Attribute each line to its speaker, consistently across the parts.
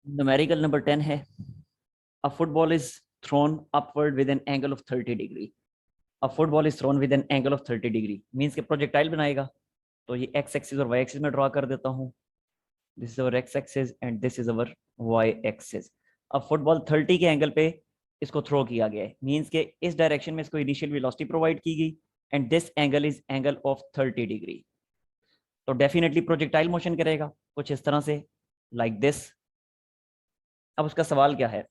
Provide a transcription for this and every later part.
Speaker 1: Numerical number 10 है a football is thrown upward with an angle of 30 degree. A football is thrown with an angle of 30 degree means के projectile बनाएगा। तो ये X axis और Y axis में draw कर देता हूँ। This is our X axis and this is our Y axis. अब फुटबॉल 30 के एंगल पे इसको थ्रो किया गया है मींस के इस डायरेक्शन में इसको इनिशियल वेलोसिटी प्रोवाइड की गई and this angle is angle of 30 degree. तो डेफिनेटली प्रोजेक्टाइल मोशन करेगा कुछ इस तरह से लाइक दिस। अब उसका सवाल क्या है,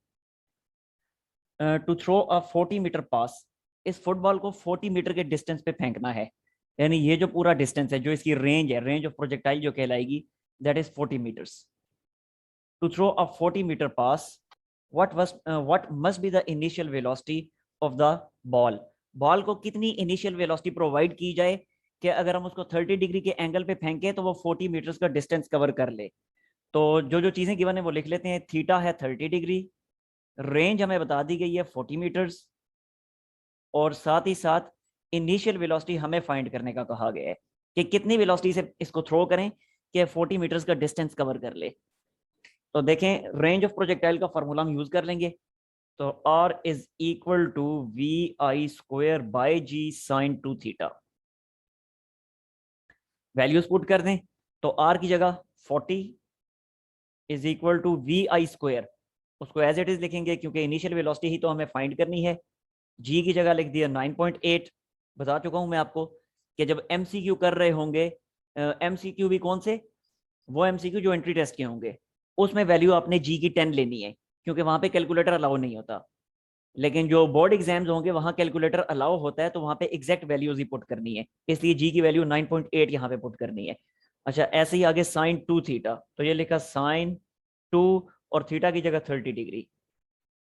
Speaker 1: टू थ्रो अ 40 मीटर पास। इस फुटबॉल को 40 मीटर के डिस्टेंस पे फेंकना है, यानी ये जो पूरा डिस्टेंस है जो इसकी रेंज है, रेंज ऑफ प्रोजेक्टाइल जो कहलाएगी that is 40 metres. To throw a 40 metre pass what must be the initial velocity of the ball। Ball को कितनी इनिशियल वेलोसिटी प्रोवाइड की जाए कि अगर हम उसको 30 डिग्री के एंगल पे फेंके तो वो 40 मीटर्स का डिस्टेंस कवर कर ले। तो जो जो चीजें गिवन है वो लिख लेते हैं। थीटा है 30 डिग्री, रेंज हमें बता दी गई है 40 मीटर्स, और साथ ही साथ इनिशियल वेलोसिटी हमें फाइंड करने का कहा गया है कि कितनी वेलोसिटी से इसको थ्रो करें कि 40 मीटर्स का डिस्टेंस कवर कर ले। तो देखें रेंज ऑफ प्रोजेक्टाइल का फॉर्मूला हम यूज कर लेंगे। तो R is equal to we I square by ji sine 2 theta. Values put कर दें तो R की जगह 40 is equal to we I square, उसको एज इट इज लिखेंगे क्योंकि इनिशियल वेलोसिटी ही तो हमें फाइंड करनी है। G की जगह लिख दिया 9.8। बता चुका हूं मैं आपको कि जब MCQ कर रहे होंगे, MCQ भी कौन से, वो MCQ जो एंट्री टेस्ट के होंगे, उसमें वैल्यू आपने G की 10 लेनी है क्योंकि वहां पे कैलकुलेटर अलाउ नहीं होता। लेकिन जो बोर्ड एग्जाम्स होंगे वहां कैलकुलेटर अलाउ होता है, तो वहां पे एग्जैक्ट वैल्यूज ही पुट करनी है, इसलिए जी की वैल्यू 9.8 यहाँ पे पुट करनी है। अच्छा ऐसे ही आगे साइन 2 थीटा, तो ये लिखा साइन 2 और थीटा की जगह 30 डिग्री,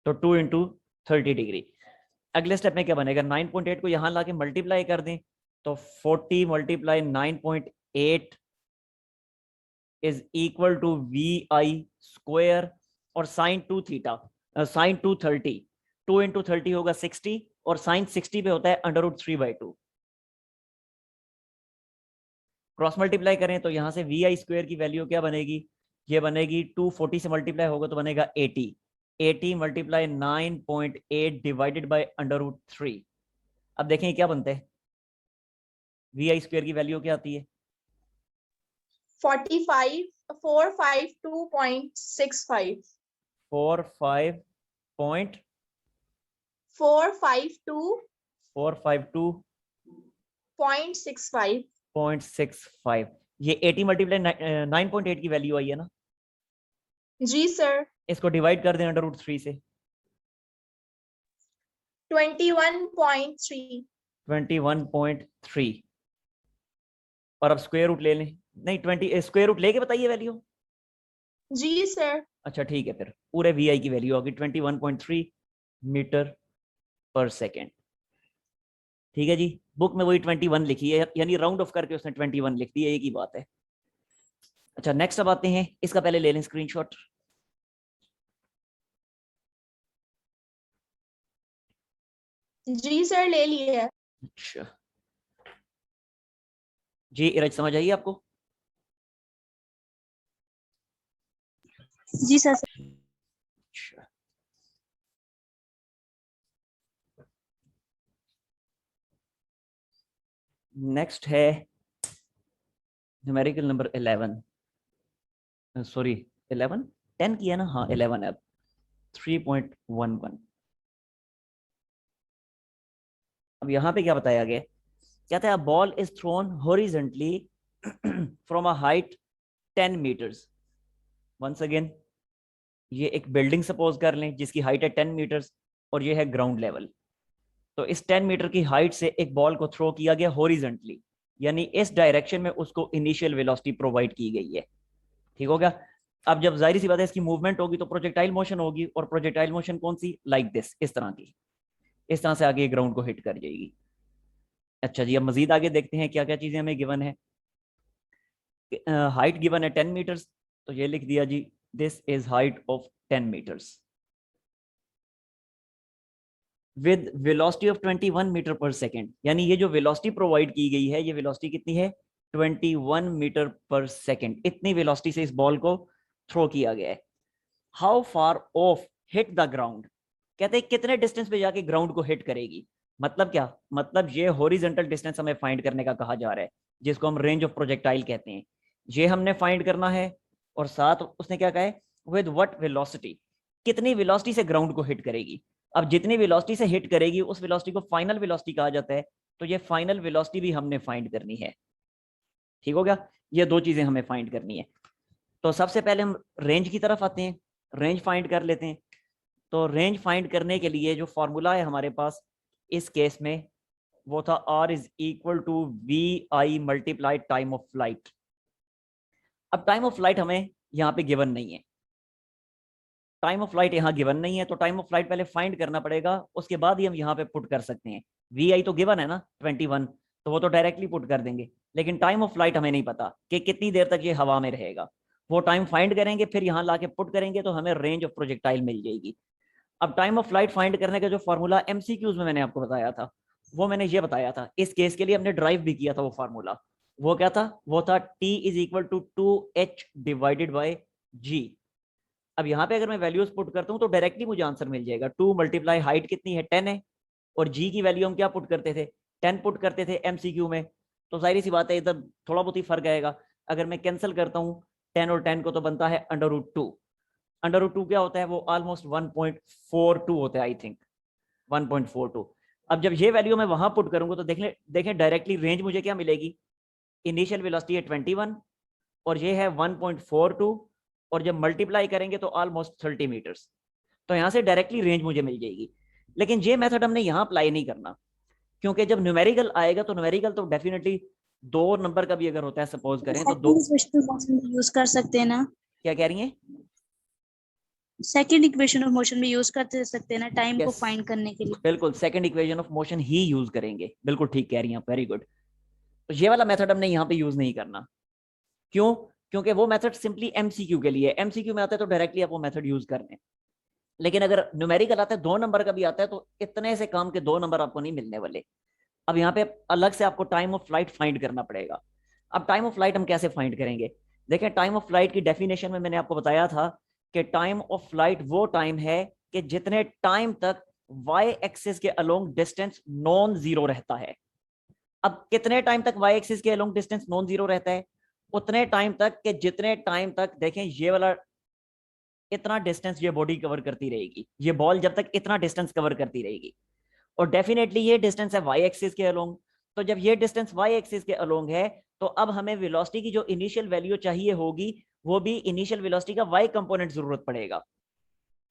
Speaker 1: तो 2 इंटू 30 डिग्री। अगले स्टेप में क्या बनेगा, 9.8 को यहाँ ला के मल्टीप्लाई कर दें तो 40 multiply 9.8 is equal to we I square, और साइन 2 थीटा, साइन 2 30, 2 इंटू 30 होगा 60, और साइन 60 पे होता है √3/2। क्रॉस मल्टीप्लाई करें तो यहां से वी आई स्क्वायर की वैल्यू क्या बनेगी, ये बनेगी 240 से मल्टीप्लाई होगा तो बनेगा 80, 80 मल्टीप्लाई 9.8 डिवाइडेड बाई √3। अब देखें क्या बनता है, वी आई स्क्वायर की वैल्यू क्या आती है,
Speaker 2: 452.65
Speaker 1: 452.452.65।
Speaker 2: 452.65।
Speaker 1: ये 80 मल्टीप्लाई 9.8 की वैल्यू आई है ना,
Speaker 2: जी सर।
Speaker 1: इसको डिवाइड कर दें √3 से,
Speaker 2: 21.3।
Speaker 1: 21.3, और अब स्क्वायर रूट ले लें, नहीं 20 स्क्वायर रूट लेके बताइए वैल्यू।
Speaker 2: जी सर।
Speaker 1: अच्छा ठीक है, फिर पूरे वी आई की वैल्यू होगी 21.3 मीटर पर सेकेंड। ठीक है जी, बुक में वही 21 लिखी है, यानी राउंड ऑफ करके उसने 21 लिख दी है, एक ही बात है। अच्छा नेक्स्ट अब आते हैं, इसका पहले ले लें स्क्रीनशॉट।
Speaker 2: जी सर ले लिया।
Speaker 1: अच्छा जी इरज समझ आइए आपको।
Speaker 2: जी सर।
Speaker 1: अच्छा नेक्स्ट है न्यूमेरिकल नंबर 11, सॉरी 11, 10 किया ना, हाँ 11 अब 3.11। अब यहाँ पे क्या बताया गया, कहता है ball is thrown horizontally from a height 10 metres. Once again ये एक बिल्डिंग सपोज कर लें जिसकी हाइट है 10 मीटर्स और ये है ग्राउंड लेवल। तो इस 10 मीटर की हाइट से एक बॉल को थ्रो किया गया हॉरिजॉन्टली, यानी इस डायरेक्शन में उसको इनिशियल वेलोसिटी प्रोवाइड की गई है। ठीक हो गया। अब जब जाहिर सी बात है इसकी मूवमेंट होगी तो प्रोजेक्टाइल मोशन होगी, और प्रोजेक्टाइल मोशन कौन सी, लाइक दिस, इस तरह की, इस तरह से आगे ग्राउंड को हिट कर जाएगी। अच्छा जी अब मजीद आगे देखते हैं क्या क्या चीजें हमें गिवन है। हाइट गिवन है 10 मीटर्स, तो ये लिख दिया जी this is height of 10 metres with velocity of 21 metre per second, यानी ये जो वेलोसिटी प्रोवाइड की गई है ये वेलोसिटी कितनी है, 21 मीटर पर सेकेंड, इतनी वेलोसिटी से इस बॉल को थ्रो किया गया है। How far of hit the ground, कहते हैं कितने डिस्टेंस पे जाके ग्राउंड को हिट करेगी। मतलब क्या, मतलब ये हॉरिजॉन्टल डिस्टेंस हमें फाइंड करने का कहा जा रहा है, जिसको हम रेंज ऑफ प्रोजेक्टाइल कहते हैं। ये हमने फाइंड करना है, और साथ उसने क्या कहा है, विद व्हाट वेलोसिटी, कितनी वेलोसिटी से ग्राउंड को हिट करेगी। अब जितनी वेलोसिटी से हिट करेगी उस वेलोसिटी को फाइनल वेलोसिटी कहा जाता है, तो ये फाइनल वेलोसिटी भी हमने फाइंड करनी है। ठीक हो गया, ये दो चीजें हमें फाइंड करनी है। तो सबसे पहले हम रेंज की तरफ आते हैं, रेंज फाइंड कर लेते हैं। तो रेंज फाइंड करने के लिए जो फॉर्मूला है हमारे पास इस केस में, वो था R is equal to we I multiply time of flight. अब टाइम ऑफ फ्लाइट हमें यहाँ पे गिवन नहीं है, टाइम ऑफ फ्लाइट यहाँ गिवन नहीं है, तो टाइम ऑफ फ्लाइट पहले फाइंड करना पड़ेगा, उसके बाद ही हम यहाँ पे पुट कर सकते हैं। वी आई तो गिवन है ना 21, तो वो तो डायरेक्टली पुट कर देंगे, लेकिन टाइम ऑफ फ्लाइट हमें नहीं पता कि कितनी देर तक ये हवा में रहेगा। वो टाइम फाइंड करेंगे, फिर यहाँ ला के पुट करेंगे, तो हमें रेंज ऑफ प्रोजेक्टाइल मिल जाएगी। अब टाइम ऑफ फ्लाइट फाइंड करने का जो फॉर्मूला एमसीक्यूज में मैंने आपको बताया था, वो मैंने ये बताया था, इस केस के लिए हमने ड्राइव भी किया था वो फार्मूला। वो क्या था, वो था T is equal to 2h divided by G। अब यहाँ पे अगर मैं वैल्यूज पुट करता हूँ तो डायरेक्टली मुझे आंसर मिल जाएगा। 2 मल्टीप्लाई हाइट कितनी है 10 है, और G की वैल्यू हम क्या पुट करते थे, 10 पुट करते थे एमसीक्यू में। तो जाहिर सी बात है इधर थोड़ा बहुत ही फर्क आएगा। अगर मैं कैंसिल करता हूँ 10 और 10 को, तो बनता है √2। √2 क्या होता है, वो ऑलमोस्ट 1.42 होता है, आई थिंक 1.42। अब जब ये वैल्यू मैं वहां पुट करूंगा तो देखें डायरेक्टली रेंज मुझे क्या मिलेगी, इनिशियल वेलोसिटी है 21 और ये है 1.42, और जब मल्टीप्लाई करेंगे तो ऑलमोस्ट 30 मीटर्स। तो यहाँ से डायरेक्टली रेंज मुझे मिल जाएगी। लेकिन ये मेथड हमने यहाँ अप्लाई नहीं करना, क्योंकि जब न्यूमेरिकल आएगा तो न्यूमेरिकल तो डेफिनेटली 2 नंबर का भी अगर होता है, सपोज करें तो दो।
Speaker 3: सेकंड इक्वेशन ऑफ मोशन भी यूज कर सकते हैं ना,
Speaker 1: क्या कह रही हैं?
Speaker 3: सेकंड इक्वेशन ऑफ मोशन भी यूज कर सकते हैं ना टाइम को
Speaker 1: Yes.
Speaker 3: फाइंड करने के लिए।
Speaker 1: बिल्कुल, second equation of motion he use करेंगे, बिल्कुल ठीक कह रही हैं, वेरी गुड। तो ये वाला मेथड हमने यहाँ पे यूज नहीं करना। क्यों? क्योंकि वो मेथड सिंपली एमसीक्यू के लिए, एमसीक्यू में आता है तो डायरेक्टली आप वो मेथड यूज कर लें। लेकिन अगर न्यूमेरिकल आता है 2 नंबर का भी आता है, तो इतने से काम के 2 नंबर आपको नहीं मिलने वाले। अब यहाँ पे अलग से आपको टाइम ऑफ फ्लाइट फाइंड करना पड़ेगा। अब टाइम ऑफ फ्लाइट हम कैसे फाइंड करेंगे? देखें, टाइम ऑफ फ्लाइट की डेफिनेशन में मैंने आपको बताया था कि टाइम ऑफ फ्लाइट वो टाइम है कि जितने टाइम तक वाई एक्सिस के अलोंग डिस्टेंस नॉन जीरो रहता है। अब कितने टाइम तक वाई एक्सिस के अलोंग डिस्टेंस नॉन जीरो रहता है? उतने टाइम तक कि जितने टाइम तक, देखें ये वाला इतना डिस्टेंस ये बॉडी कवर करती रहेगी, ये बॉल जब तक इतना डिस्टेंस कवर करती रहेगी, और डेफिनेटली ये डिस्टेंस है वाई एक्सिस के अलोंग। तो जब ये डिस्टेंस वाई एक्सिस के अलोंग है, तो अब हमें वेलोसिटी की जो इनिशियल वैल्यू चाहिए होगी, वो भी इनिशियल वेलोसिटी का वाई कंपोनेंट जरूरत पड़ेगा।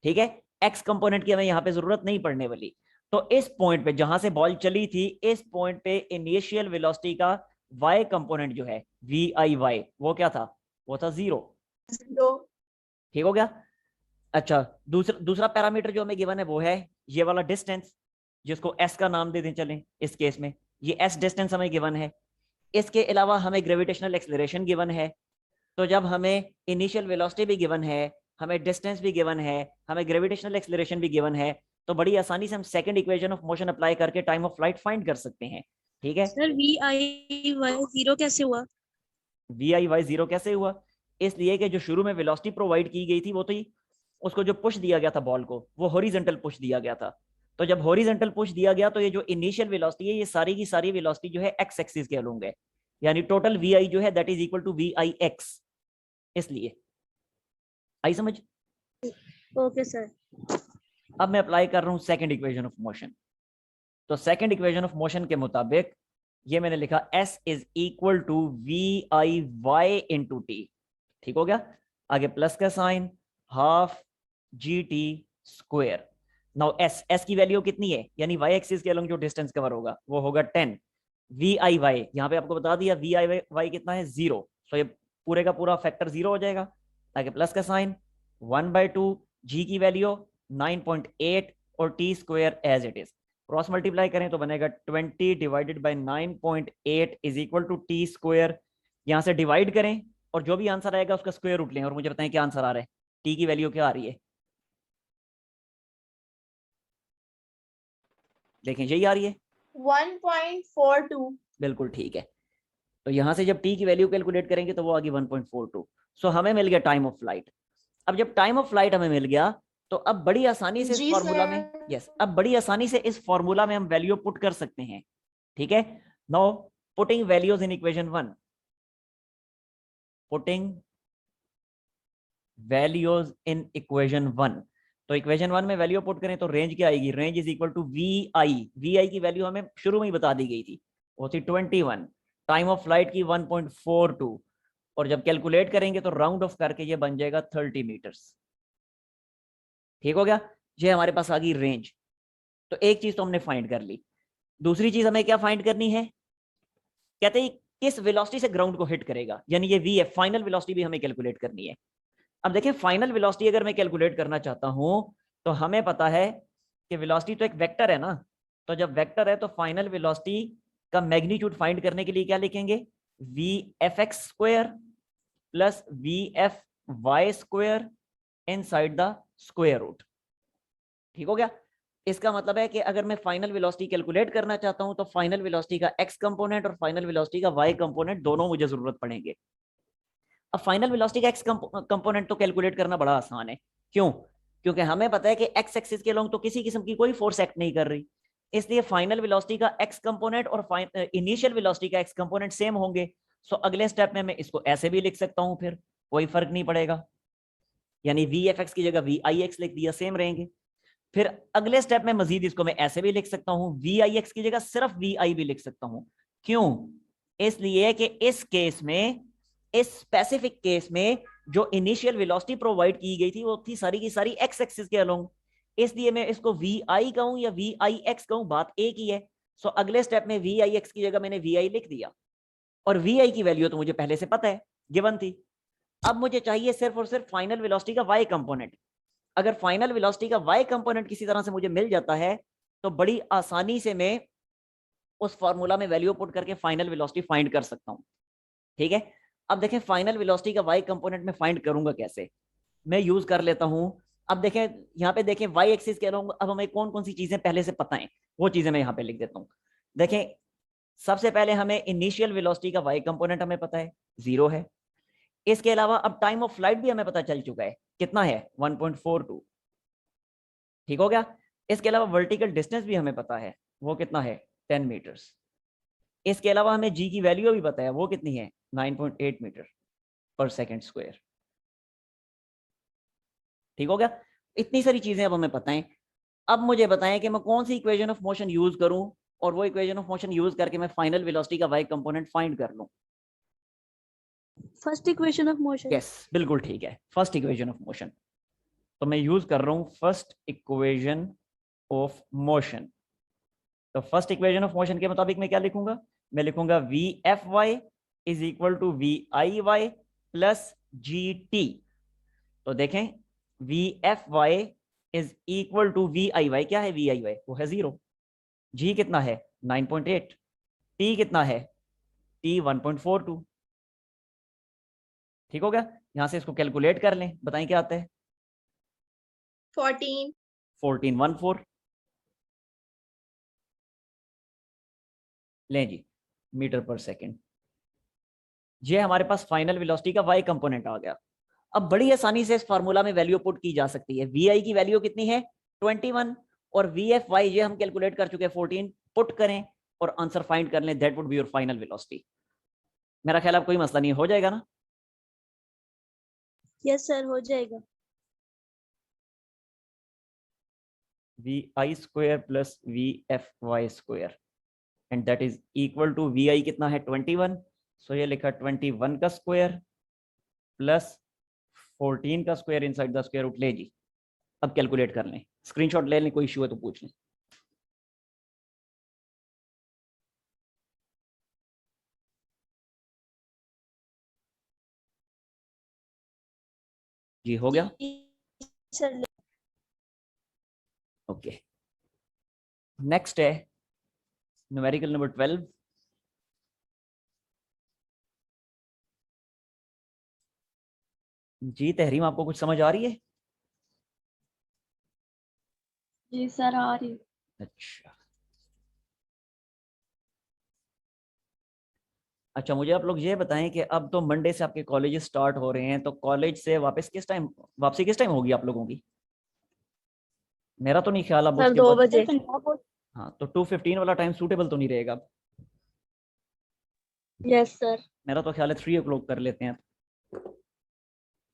Speaker 1: ठीक है, एक्स कंपोनेंट की हमें यहाँ पे जरूरत नहीं पड़ने वाली। तो इस पॉइंट पे जहां से बॉल चली थी, इस पॉइंट पे इनिशियल वेलोसिटी का वाई कंपोनेंट जो है वी आई वाई, वो क्या था, वो था 0।
Speaker 2: 0।
Speaker 1: ठीक हो गया। अच्छा, दूसरा पैरामीटर जो हमें गिवन है वो है ये वाला डिस्टेंस, जिसको एस का नाम दे दें चलें इस केस में। ये एस डिस्टेंस हमें गिवन है। इसके अलावा हमें ग्रेविटेशनल एक्सेलरेशन गिवन है। तो जब हमें इनिशियल वेलोसिटी भी गिवन है, हमें डिस्टेंस भी गिवन है, हमें ग्रेविटेशनल एक्सेलरेशन भी गिवन है, तो बड़ी आसानी से हम second equation of motion apply करके टाइम ऑफ फ्लाइट फाइंड कर सकते हैं। ठीक है,
Speaker 3: सर वी आई वाई जीरो कैसे हुआ?
Speaker 1: वी आई वाई 0 कैसे हुआ? इसलिए कि जो शुरू में वेलोसिटी प्रोवाइड की गई थी, वो तो उसको जो पुश दिया गया था बॉल को, वो हॉरिजॉन्टल पुश दिया गया था। तो जब हॉरिजॉन्टल पुश दिया गया, तो ये जो इनिशियल वेलोसिटी है, ये सारी की सारी वेलोसिटी जो है एक्स एक्सिस के अलोंग है, यानी टोटल वी आई जो है that is equal to we I X. इसलिए आई समझ?
Speaker 3: Okay sir.
Speaker 1: अब मैं अप्लाई कर रहा हूं सेकंड इक्वेशन ऑफ मोशन। तो सेकंड इक्वेशन ऑफ मोशन के मुताबिक ये मैंने लिखा S is equal to we I Y into T. ठीक हो गया, आगे प्लस का sine, half G T square. Now S की वैल्यू कितनी है, यानी वाई एक्सिस के अलोंग जो डिस्टेंस कवर होगा वो होगा 10। वी आई वाई यहाँ पे आपको बता दिया, वी आई वाई कितना है 0, तो ये पूरे का पूरा फैक्टर 0 हो जाएगा। आगे प्लस का साइन, 1/2, जी की वैल्यू 9.8 और T square as it is. Cross multiply करें तो बनेगा 20 divided by 9.8 is equal to T square. यहाँ से डिवाइड करें और जो भी आंसर आएगा उसका स्क्वायर रूट लें, और मुझे बताएं क्या आंसर आ रहा है, टी की वैल्यू क्या आ रही है? देखें यही आ रही है,
Speaker 2: 1.42।
Speaker 1: बिल्कुल ठीक है। तो यहां से जब टी की वैल्यू कैलकुलेट करेंगे तो वो आ गई 1.42। सो हमें मिल गया टाइम ऑफ फ्लाइट। अब जब टाइम ऑफ फ्लाइट हमें मिल गया तो अब बड़ी आसानी से इस
Speaker 2: जी
Speaker 1: फॉर्मूला
Speaker 2: सर।
Speaker 1: में, यस, अब बड़ी आसानी से इस फॉर्मूला में हम वैल्यू पुट कर सकते हैं। ठीक है, now putting values in equation 1, putting values in equation 1। तो इक्वेशन 1 में वैल्यू पुट करें तो रेंज क्या आएगी, range is equal to we I. V I की वैल्यू हमें शुरू में ही बता दी गई थी, वो थी 21, टाइम ऑफ फ्लाइट की 1.42, और जब कैलकुलेट करेंगे तो राउंड ऑफ करके ये बन जाएगा 30 मीटर्स। ठीक हो गया, ये हमारे पास आ गई रेंज। तो एक चीज तो हमने फाइंड कर ली, दूसरी चीज हमें क्या फाइंड करनी है, कहते हैं किस वेलोसिटी से ग्राउंड को हिट करेगा, यानी ये वी है, फाइनल वेलोसिटी भी हमें कैलकुलेट करनी है। अब देखें फाइनल वेलोसिटी अगर मैं कैलकुलेट करना चाहता हूं तो हमें पता है कि वेलोसिटी तो एक वेक्टर है ना, तो जब वेक्टर है तो फाइनल वेलोसिटी का मैग्नीट्यूड फाइंड करने के लिए क्या लिखेंगे, V F X square plus V F Y square inside the square root. ठीक हो गया, इसका मतलब है कि अगर मैं फाइनल वेलोसिटी कैलकुलेट करना चाहता हूं तो फाइनल वेलोसिटी का एक्स कंपोनेंट और फाइनल वेलोसिटी का वाई कंपोनेंट दोनों मुझे जरूरत पड़ेंगे। अब फाइनल वेलोसिटी का एक्स कंपोनेंट तो कैलकुलेट करना बड़ा आसान है, क्यों, क्योंकि हमें पता है कि एक्स एक्सिस के अलोंग तो किसी किस्म की कोई फोर्स एक्ट नहीं कर रही, इसलिए फाइनल वेलोसिटी का एक्स कंपोनेंट और इनिशियल वेलोसिटी का एक्स कंपोनेंट सेम होंगे। सो अगले स्टेप में मैं इसको ऐसे भी लिख सकता हूं, फिर कोई फर्क नहीं पड़ेगा, यानी वी एफ एक्स की जगह वी आई एक्स लिख दिया, सेम रहेंगे। फिर अगले स्टेप में मजीद इसको मैं ऐसे भी लिख सकता हूं, वी आई एक्स की जगह सिर्फ वी आई भी लिख सकता हूं, क्यों, इसलिए कि इस केस में, इस स्पेसिफिक केस में जो इनिशियल वेलोसिटी प्रोवाइड की गई थी वो थी सारी की सारी एक्स एक्सिस के अलोंग, इसलिए मैं इसको वी आई कहूं या वी आई एक्स कहूं, बात एक ही है। सो अगले स्टेप में वी आई एक्स की जगह मैंने वी आई लिख दिया, और वी आई की वैल्यू तो मुझे पहले से पता है, गिवन थी। अब मुझे चाहिए सिर्फ और सिर्फ फाइनल वेलोसिटी का वाई कंपोनेंट। अगर फाइनल वेलोसिटी का वाई कंपोनेंट किसी तरह से मुझे मिल जाता है तो बड़ी आसानी से मैं उस फॉर्मूला में वैल्यू पुट करके फाइनल वेलोसिटी फाइंड कर सकता हूं। ठीक है, अब देखें फाइनल वेलोसिटी का वाई कंपोनेंट में फाइंड करूंगा कैसे, मैं यूज कर लेता हूं। अब देखें यहाँ पे, देखें वाई एक्सिस कह रहा हूं, अब हमें कौन कौन सी चीजें पहले से पता है वो चीजें मैं यहाँ पे लिख देता हूँ। देखें सबसे पहले हमें इनिशियल वेलोसिटी का वाई कंपोनेंट हमें पता है 0 है, इसके अलावा अब टाइम ऑफ फ्लाइट भी हमें पता चल चुका है, कितना है 1.42। ठीक हो गया, इसके अलावा वर्टिकल डिस्टेंस भी हमें पता है, वो कितना है 10 मीटर्स। इसके अलावा हमें जी की वैल्यू भी पता है, वो कितनी है 9.8 मीटर पर सेकंड स्क्वायर। ठीक हो गया, इतनी सारी चीजें अब हमें पता है। अब मुझे बताएं कि मैं कौन सी इक्वेशन ऑफ मोशन यूज करूं, और वो इक्वेशन ऑफ मोशन यूज करके मैं फाइनल वेलोसिटी का वाई कंपोनेंट फाइंड कर लूं।
Speaker 3: First equation of motion.
Speaker 1: Yes, बिल्कुल ठीक है, फर्स्ट इक्वेशन ऑफ मोशन। तो मैं यूज कर रहा हूं फर्स्ट इक्वेशन ऑफ मोशन। तो फर्स्ट इक्वेशन ऑफ मोशन के मुताबिक मैं क्या लिखूंगा, मैं लिखूंगा V F Y is equal to we I Y plus G T. तो देखें V F Y is equal to we I Y, क्या है वी आई वाई, वो है 0, जी कितना है 9.8, टी कितना है टी 1.42। ठीक हो गया, यहां से इसको कैलकुलेट कर लें, बताएं क्या आता है
Speaker 2: 14।
Speaker 1: 1414, लें जी मीटर पर सेकंड। ये हमारे पास फाइनल वेलोसिटी का वाई कंपोनेंट आ गया। अब बड़ी आसानी से इस फार्मूला में वैल्यू पुट की जा सकती है, वी आई की वैल्यू कितनी है 21, और वी एफ वाई ये हम कैलकुलेट कर चुके हैं 14, पुट करें और आंसर फाइंड कर लें, that would be your final velocity. मेरा ख्याल अब कोई मसला नहीं, हो जाएगा ना।
Speaker 3: यस सर, हो जाएगा।
Speaker 1: V I square plus V F Y square and that is equal to we आई कितना है 21, सो ये लिखा 21 का स्क्वायर प्लस 14 का square inside the square root. ले जी अब कैलकुलेट कर लें, स्क्रीनशॉट ले लें, कोई इशू है तो पूछ लें। जी हो गया,
Speaker 3: सर
Speaker 1: ओके। नेक्स्ट है न्यूमेरिकल नंबर 12। जी तहरीम, आपको कुछ समझ आ रही है?
Speaker 3: जी सर, आ रही।
Speaker 1: अच्छा अच्छा मुझे आप लोग ये बताएं कि अब तो मंडे से आपके कॉलेजेस स्टार्ट हो रहे हैं, तो कॉलेज से वापसी किस टाइम होगी आप लोगों की? मेरा तो नहीं ख्याल अब
Speaker 2: सर
Speaker 1: उसके
Speaker 2: 2
Speaker 1: बाद।
Speaker 3: सर
Speaker 2: बजे।
Speaker 3: पंजाब बोर्ड।
Speaker 1: हाँ तो 2:15 वाला टाइम सूटेबल तो नहीं रहेगा अब।
Speaker 3: Yes sir.
Speaker 1: मेरा तो ख्याल है 3 o'clock कर लेते हैं।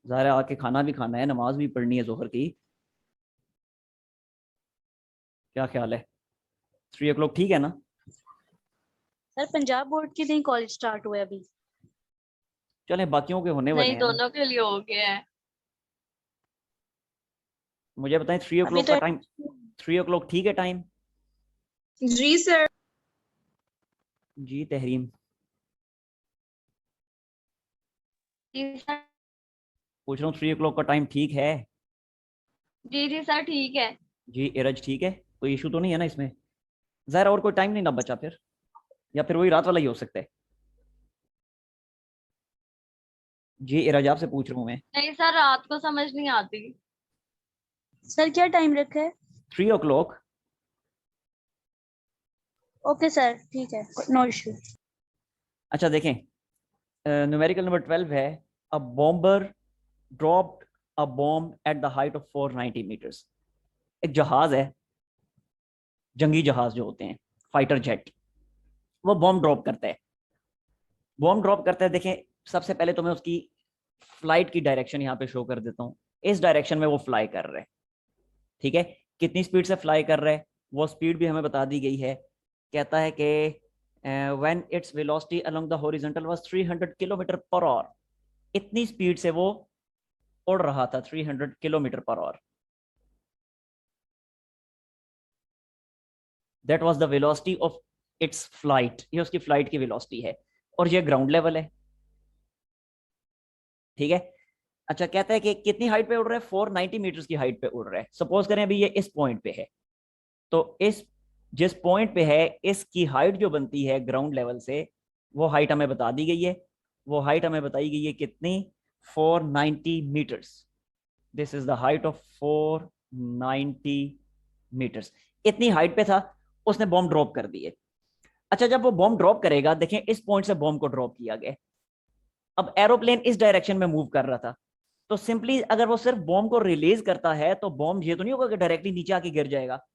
Speaker 1: ज़ाहिर है आके खाना भी खाना है, नमाज भी पढ़नी है जोहर की। क्या ख्याल है? 3 o'clock ठीक है ना?
Speaker 3: सर पंजाब बोर्ड के नहीं कॉलेज स्टार्ट हुए अभी।
Speaker 1: चलें बाकियों के होने वाले
Speaker 4: नहीं,
Speaker 1: हैं ना।
Speaker 4: दोनों के लिए हो गया है।
Speaker 1: मुझे बताएं थ्री ओ
Speaker 3: अभी
Speaker 1: क्लॉक
Speaker 3: तो
Speaker 1: का टाइम। 3 o'clock ठीक है टाइम?
Speaker 2: जी सर।
Speaker 1: जी तहरीम
Speaker 4: जी सर।
Speaker 1: पूछ रहा हूँ 3 o'clock का टाइम ठीक है?
Speaker 4: जी जी सर, ठीक है।
Speaker 1: जी इरज ठीक है, कोई इशू तो नहीं है ना इसमें? ज़ाहिर है और कोई टाइम नहीं ना बचा फिर, या फिर वही रात वाला ही हो सकता है। जी इरज आपसे पूछ रहा हूँ मैं।
Speaker 4: नहीं सर, रात को समझ नहीं आती।
Speaker 3: सर क्या टाइम रखा है?
Speaker 1: 3 o'clock।
Speaker 3: ओके सर ठीक है, नो इशू।
Speaker 1: अच्छा देखें, न्यूमेरिकल नंबर 12 है। A bomber dropped a bomb at the height of 490 metres. एक जहाज है, जंगी जहाज जो होते हैं, फाइटर जेट, वो बॉम्ब ड्रॉप करता है। बॉम्ब ड्रॉप करता है, देखें सबसे पहले तो मैं उसकी फ्लाइट की डायरेक्शन यहाँ पे शो कर देता हूँ। इस डायरेक्शन में वो फ्लाई कर रहा है, ठीक है। कितनी स्पीड से फ्लाई कर रहा है वो स्पीड भी हमें बता दी गई है। कहता है कि when its velocity along the horizontal was 300 kilometre per hour. इतनी स्पीड से वो उड़ रहा था, 300 kilometre per hour. That was the velocity of its flight. ये उसकी फ्लाइट की वेलोसिटी है, और ये ग्राउंड लेवल है, ठीक है। अच्छा कहता है कि कितनी हाइट पे उड़ रहा है? 490 मीटर्स की हाइट पे उड़ रहा है। सपोज करें अभी ये इस पॉइंट पे है, तो इस जिस पॉइंट पे है इसकी हाइट जो बनती है ग्राउंड लेवल से, वो हाइट हमें बता दी गई है। वो हाइट हमें बताई गई है कितनी? 490 meters. This is the height of 490 meters. इतनी हाइट पे था, उसने बॉम्ब ड्रॉप कर दिए। अच्छा जब वो बॉम्ब ड्रॉप करेगा, देखें इस पॉइंट से बॉम्ब को ड्रॉप किया गया। अब एरोप्लेन इस डायरेक्शन में मूव कर रहा था, तो सिंपली अगर वो सिर्फ बॉम्ब को रिलीज करता है तो बॉम्ब ये तो नहीं होगा कि डायरेक्टली नीचे आके गिर जाएगा।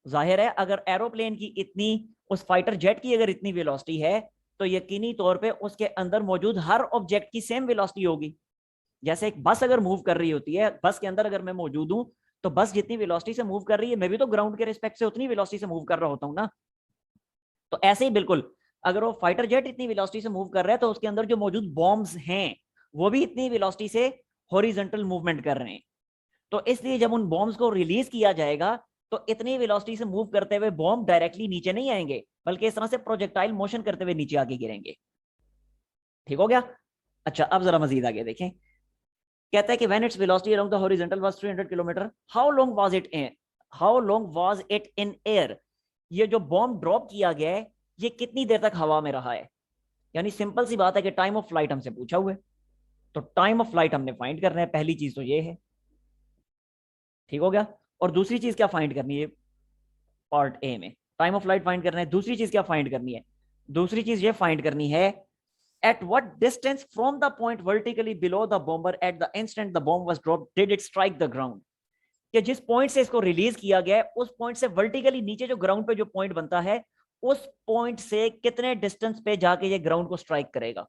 Speaker 1: जाहिर है अगर एरोप्लेन की इतनी, उस फाइटर जेट की अगर इतनी वेलोसिटी है, तो यकीनी तौर पे उसके अंदर मौजूद हर ऑब्जेक्ट की सेम वेलोसिटी होगी। जैसे एक बस अगर मूव कर रही होती है, बस के अंदर अगर मैं मौजूद हूं, तो बस जितनी वेलोसिटी से मूव कर रही है, मैं भी तो ग्राउंड के रिस्पेक्ट से उतनी वेलोसिटी से मूव कर रहा होता हूं ना। तो ऐसे ही बिल्कुल, अगर वो फाइटर जेट इतनी वेलोसिटी से मूव कर रहा है, तो उसके अंदर जो मौजूद बॉम्ब्स हैं वो भी इतनी वेलोसिटी से हॉरिजॉन्टल मूवमेंट कर रहे हैं। तो इसलिए जब उन बॉम्ब्स को रिलीज किया जाएगा, तो इतनी वेलोसिटी से मूव करते हुए बॉम्ब डायरेक्टली नीचे नहीं आएंगे, बल्कि इस तरह से प्रोजेक्टाइल मोशन करते हुए नीचे आके गिरेंगे। ठीक हो गया? अच्छा अब जरा मजीद आगे देखें। कहता है कि when its velocity along the horizontal was 300 kilometre, how long was it in how long was it in air. ये जो बॉम्ब ड्रॉप किया गया है, ये कितनी देर तक हवा में रहा है? यानी सिंपल सी बात है कि टाइम ऑफ फ्लाइट हमसे पूछा हुआ है, तो टाइम ऑफ फ्लाइट हमने फाइंड करना है। पहली चीज तो ये है, ठीक हो गया। और दूसरी चीज क्या फाइंड करनी है? पार्ट ए में टाइम ऑफ फ्लाइट फाइंड करना है। दूसरी चीज क्या फाइंड करनी है? दूसरी चीज ये फाइंड करनी है, at what distance from the point vertically below the bomber at the instant the bomb was dropped did it strike the ground। कि जिस पॉइंट से इसको रिलीज किया गया है, उस पॉइंट से वर्टिकली नीचे जो ग्राउंड पे जो पॉइंट बनता है, उस पॉइंट से कितने डिस्टेंस पे जाके ये ग्राउंड को स्ट्राइक करेगा।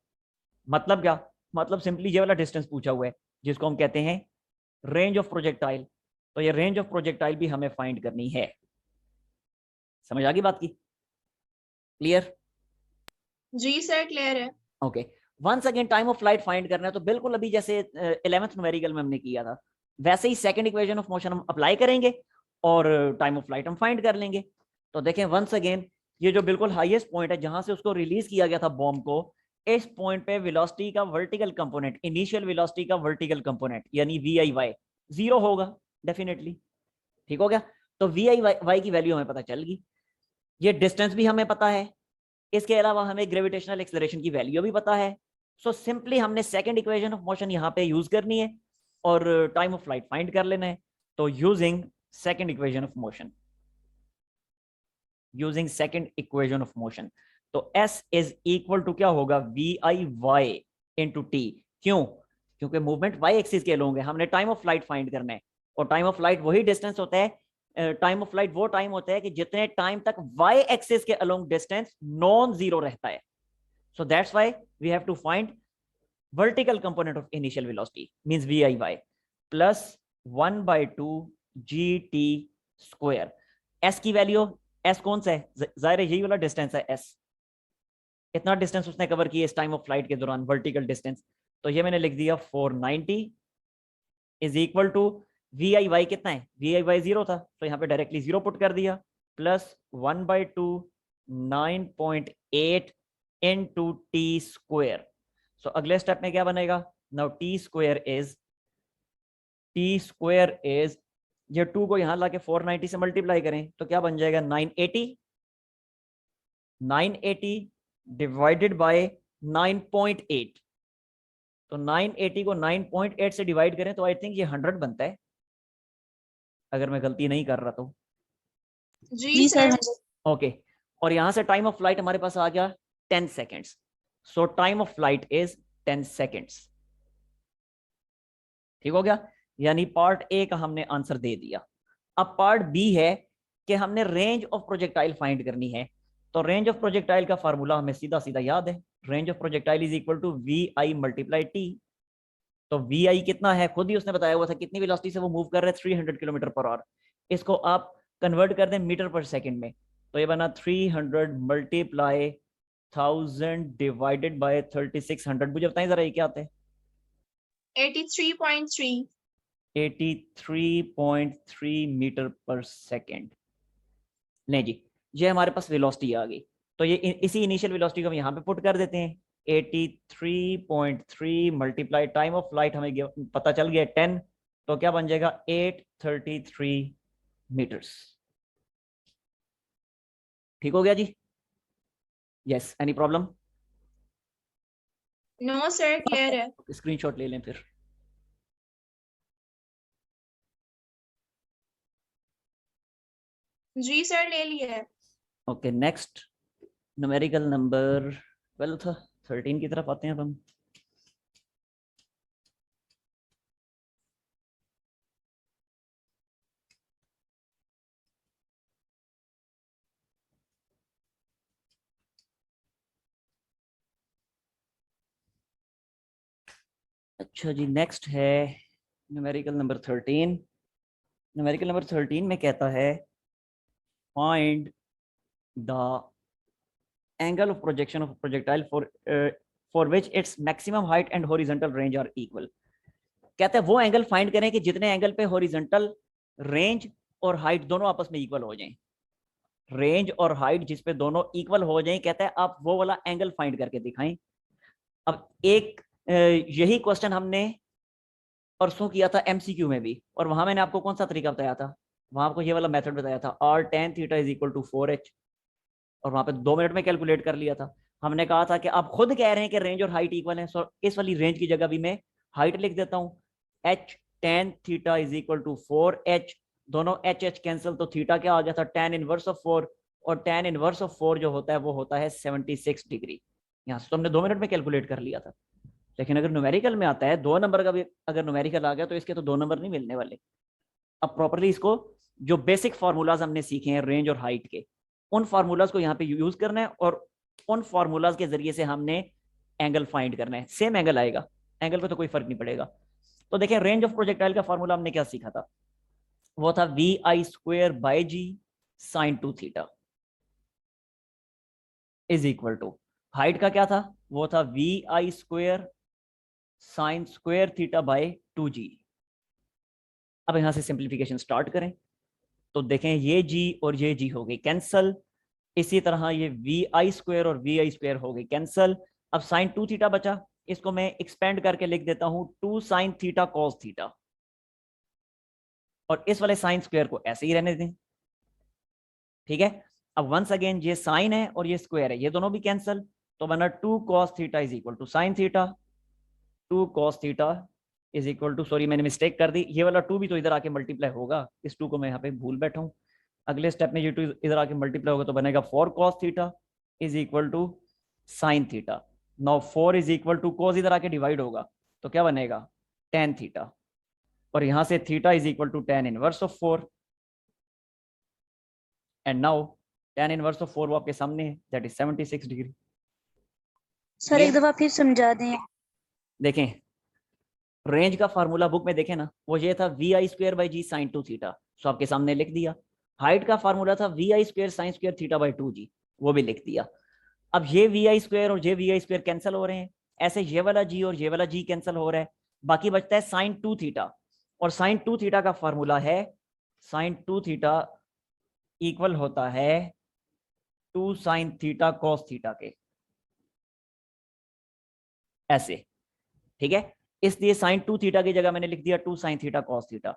Speaker 1: मतलब क्या? मतलब सिंपली ये वाला डिस्टेंस पूछा हुआ है, जिसको हम कहते हैं रेंज ऑफ प्रोजेक्टाइल। तो ये रेंज ऑफ प्रोजेक्टाइल भी हमें फाइंड करनी है। समझ आ गई बात की? क्लियर?
Speaker 2: जी सर क्लियर है।
Speaker 1: Okay. Once again time of flight find करना है, तो बिल्कुल अभी जैसे 11th न्यूमेरिकल में हमने किया था, वैसे ही सेकंड इक्वेशन ऑफ मोशन हम अप्लाई करेंगे और टाइम ऑफ फ्लाइट हम फाइंड कर लेंगे। तो देखें वंस अगेन, ये जो बिल्कुल हाईएस्ट पॉइंट है जहां से उसको रिलीज किया गया था बॉम्ब को, इस पॉइंट पे वेलोसिटी का वर्टिकल कंपोनेंट, इनिशियल वेलोसिटी का वर्टिकल कंपोनेंट यानी VIY 0 होगा डेफिनेटली। ठीक हो गया? तो VIY की वैल्यू हमें पता चल गई। ये डिस्टेंस भी हमें पता है, इसके अलावा हमें ग्रेविटेशनल एक्सेलरेशन की वैल्यू भी पता है। सो सिंपली हमने सेकंड इक्वेशन ऑफ मोशन यहाँ पे यूज करनी है और टाइम ऑफ फ्लाइट फाइंड कर लेना है। तो using second equation of motion, तो s इज इक्वल टू क्या होगा, वी आई वाई इंटू टी। क्यों? क्योंकि मूवमेंट y एक्सिस के होंगे, हमने टाइम ऑफ फ्लाइट फाइंड करना है, और टाइम ऑफ फ्लाइट वही डिस्टेंस होता है, टाइम ऑफ फ्लाइट वो टाइम होता है कि जितने टाइम तक y एक्सिस के अलोंग डिस्टेंस नॉन जीरो रहता है। So that's why we have to find vertical component of initial velocity means VIY plus 1/2 GT square। S की वैल्यू, S कौन सा है, जाहिर है यही वाला डिस्टेंस है S, इतना डिस्टेंस उसने कवर किया इस टाइम ऑफ फ्लाइट के दौरान, वर्टिकल डिस्टेंस। तो ये मैंने लिख दिया 490 इज इक्वल टू VIY कितना है, VIY 0 था तो यहाँ पे डायरेक्टली 0 पुट कर दिया, प्लस 1/2 9.8 इंटू टी स्क्वायर। सो अगले स्टेप में क्या बनेगा, नाउ टी स्क्वायर इज, ये 2 को यहां लाके 490 से मल्टीप्लाई करें तो क्या बन जाएगा, 980 डिवाइडेड बाय 9.8। तो 980 को 9.8 से डिवाइड करें तो आई थिंक ये 100 बनता है, अगर मैं गलती नहीं कर रहा तो।
Speaker 2: जी सर।
Speaker 1: ओके, और यहां से टाइम ऑफ फ्लाइट हमारे पास आ गया 10 seconds. So time of flight is 10 seconds. ठीक हो गया, यानी पार्ट ए का हमने आंसर दे दिया। अब पार्ट बी है कि हमने रेंज ऑफ प्रोजेक्टाइल फाइंड करनी है। तो रेंज ऑफ प्रोजेक्टाइल का फार्मूला हमें सीधा सीधा याद है, range of projectile is equal to we I multiply t. तो वी आई कितना है, खुद ही उसने बताया हुआ था कितनी वेलोसिटी से वो मूव कर रहे हैं, 300 किलोमीटर पर आवर। इसको आप कन्वर्ट कर दें मीटर पर सेकेंड में, तो ये बना 300 मल्टीप्लाई 1000 डिवाइडेड बाय 3600। मुझे बताएं जरा ये क्या आता है,
Speaker 2: 83.3।
Speaker 1: 83.3 मीटर पर सेकेंड। नहीं जी, ये हमारे पास वेलोसिटी आ गई, तो ये इसी इनिशियल वेलोसिटी को हम यहाँ पे पुट कर देते हैं। 83.3 मल्टीप्लाई टाइम ऑफ फ्लाइट हमें पता चल गया 10, तो क्या बन जाएगा 833 मीटर्स। ठीक हो गया जी, yes, any problem?
Speaker 2: No sir, clear है।
Speaker 1: स्क्रीनशॉट ले लें फिर।
Speaker 2: जी सर, ले लिया है।
Speaker 1: ओके, नेक्स्ट न्यूमेरिकल नंबर 12 था, 13 की तरफ आते हैं अब हम। अच्छा जी, नेक्स्ट है न्यूमेरिकल नंबर 13। न्यूमेरिकल नंबर 13 में कहता है find the angle of projection of projectile for which its maximum height and horizontal range are equal. कहता है वो एंगल फाइंड करें कि जितने एंगल पे हॉरिजॉन्टल रेंज और हाइट दोनों आपस में इक्वल हो जाएं, रेंज और हाइट जिस पे दोनों इक्वल हो जाएं, कहता है आप वो वाला एंगल फाइंड करके दिखाएं। अब एक यही क्वेश्चन हमने परसों किया था एमसीक्यू में भी, और वहां मैंने आपको कौन सा तरीका बताया था, वहां आपको ये वाला मेथड बताया था, r tan theta is equal to 4h, और वहां पे 2 मिनट में कैलकुलेट कर लिया था। हमने कहा था कि आप खुद कह रहे हैं कि रेंज और हाइट इक्वल है, सो इस वाली रेंज की जगह भी मैं हाइट लिख देता हूँ, h tan theta is equal to 4h, दोनों h कैंसिल, तो थीटा क्या आ गया था tan इनवर्स ऑफ 4, और tan इनवर्स ऑफ 4 जो होता है वो होता है 76 डिग्री। यहाँ से तो हमने 2 मिनट में कैलकुलेट कर लिया था। लेकिन अगर न्यूमेरिकल में आता है 2 नंबर का भी, अगर न्यूमेरिकल आ गया तो इसके तो 2 नंबर नहीं मिलने वाले। अब प्रॉपर्ली इसको, जो बेसिक फार्मूलाज हमने सीखे हैं रेंज और हाइट के, उन फार्मूलाज को यहाँ पे यूज करना है, और उन फार्मूलाज के जरिए से हमने एंगल फाइंड करना है। सेम एंगल आएगा, एंगल पे तो कोई फर्क नहीं पड़ेगा। तो देखें, रेंज ऑफ प्रोजेक्टाइल का फार्मूला हमने क्या सीखा था, वो था we i square by ji sine 2 theta is equal to, height का क्या था, वो था we i square sine square theta by 2g। अब यहां से सिंप्लीफिकेशन स्टार्ट करें तो देखें ये g और ये g हो गई कैंसल, इसी तरह ये वी आई स्क्वेयर और वी आई स्क्वेयर हो गई कैंसल। अब साइन 2 थीटा बचा, इसको मैं एक्सपेंड करके लिख देता हूं 2 साइन थीटा कॉस थीटा, और इस वाले साइन स्क्वेयर को ऐसे ही रहने दें। ठीक है, अब वंस अगेन ये साइन है और ये स्क्वायर है, ये दोनों भी कैंसल, तो बना 2 cos theta is equal to sine theta, 2 cos theta is equal to, sorry मैंने मिस्टेक कर दी, ये वाला 2 भी तो इधर आके मल्टीप्लाई होगा, इस 2 को मैं यहाँ पे भूल बैठा हूँ। अगले स्टेप में ये 2 इधर आके मल्टीप्लाई होगा तो बनेगा 4 cos theta is equal to sine theta. Now 4 is equal to cos इधर आके डिवाइड होगा तो क्या बनेगा tan थीटा, और यहां से theta is equal to tan inverse of 4, and now tan inverse of 4 वो आपके सामने है, दैट इज 76 डिग्री।
Speaker 3: सर एक दफा फिर समझा दें।
Speaker 1: देखें रेंज का फार्मूला बुक में देखें ना, वो ये था we I square by ji sine 2 theta, so आपके सामने लिख दिया। हाइट का फार्मूला था we I square sine square theta by 2 G, वो भी लिख दिया। अब ये वी आई स्क्वायर और ये वी आई स्क्वायर कैंसिल हो रहे हैं, ऐसे ये वाला जी और ये वाला जी कैंसिल हो रहा है, बाकी बचता है साइन 2 थीटा, और साइन 2 थीटा का फार्मूला है साइन 2 थीटा इक्वल होता है 2 साइन थीटा कॉस थीटा के, ऐसे, ठीक है। इसलिए साइन 2 थीटा की जगह मैंने लिख दिया 2 साइन थीटा कॉस थीटा,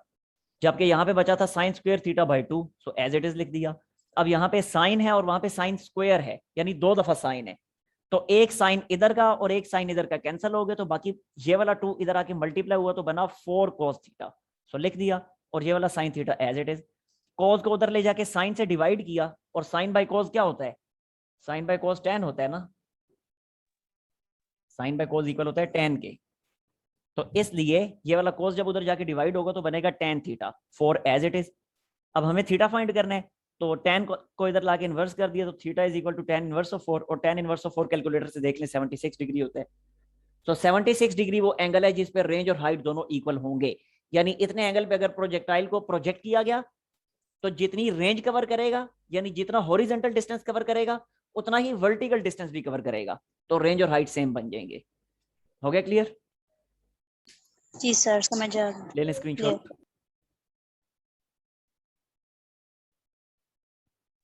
Speaker 1: जबकि यहाँ पे बचा था sine square theta by 2, so as it is लिख दिया। अब यहाँ पे साइन है और वहां पे साइन स्क्वायर है, यानी 2 दफा साइन है, तो एक साइन इधर का और एक साइन इधर का कैंसिल हो गया, तो बाकी ये वाला 2 इधर आके मल्टीप्लाई हुआ तो बना 4 कॉस थीटा, सो लिख दिया। और ये वाला sine theta as it is, cos को उधर ले जाके साइन से डिवाइड किया, और साइन बाई कॉस क्या होता है, साइन बाई कॉस tan होता है ना, साइन बाई कॉस इक्वल होता है tan के, तो इसलिए ये वाला cos जब उधर जाके डिवाइड होगा तो बनेगा tan theta 4 as it is. अब हमें थीटा फाइंड करना है, तो tan को इधर लाके इन्वर्स कर दिया, तो theta is equal to tan inverse of 4, और tan इनवर्स ऑफ 4 कैलकुलेटर से देख लें 76 डिग्री होता है। तो 76 डिग्री वो एंगल है जिस पे रेंज और हाइट दोनों इक्वल होंगे, यानी इतने एंगल पे अगर प्रोजेक्टाइल को प्रोजेक्ट किया गया तो जितनी रेंज कवर करेगा, यानी जितना हॉरिजॉन्टल डिस्टेंस कवर करेगा उतना ही वर्टिकल डिस्टेंस भी कवर करेगा, तो रेंज और हाइट सेम बन जाएंगे। हो गया क्लियर?
Speaker 3: जी सर समझ आ गया।
Speaker 1: ले लें स्क्रीनशॉट।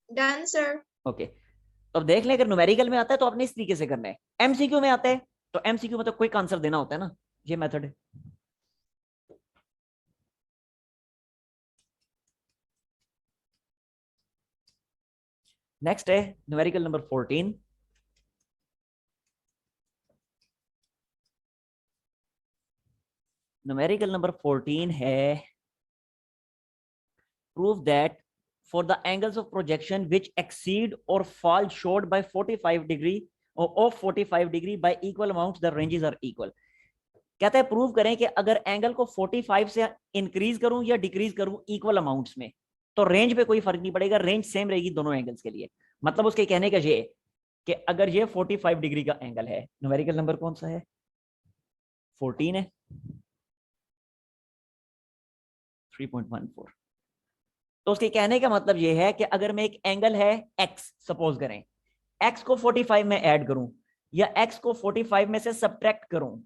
Speaker 2: Done sir.
Speaker 1: ओके, तो अब देख लें अगर न्यूमेरिकल में आता है तो आपने इस तरीके से करना है, एमसीक्यू में आता है तो एमसीक्यू में तो क्विक आंसर देना होता है ना, ये मेथड है। नेक्स्ट है न्यूमेरिकल नंबर 14। न्यूमेरिकल नंबर 14 है prove that for the angles of projection which exceed or fall short by 45 degree or of 45 degree by equal amounts the ranges are equal। कहता है प्रूव करें कि अगर angle को 45 से increase करूं या डिक्रीज करूं इक्वल अमाउंट्स में, तो रेंज पे कोई फर्क नहीं पड़ेगा, रेंज सेम रहेगी दोनों एंगल्स के लिए। मतलब उसके कहने का ये कि अगर ये 45 डिग्री का एंगल है, न्यूमेरिकल नंबर कौन सा है 14 है 3.14, तो उसके कहने का मतलब यह है कि अगर मैं एक एंगल है x सपोज करें, x को 45 में ऐड करूं या x को 45 में से सब्ट्रैक्ट करूं,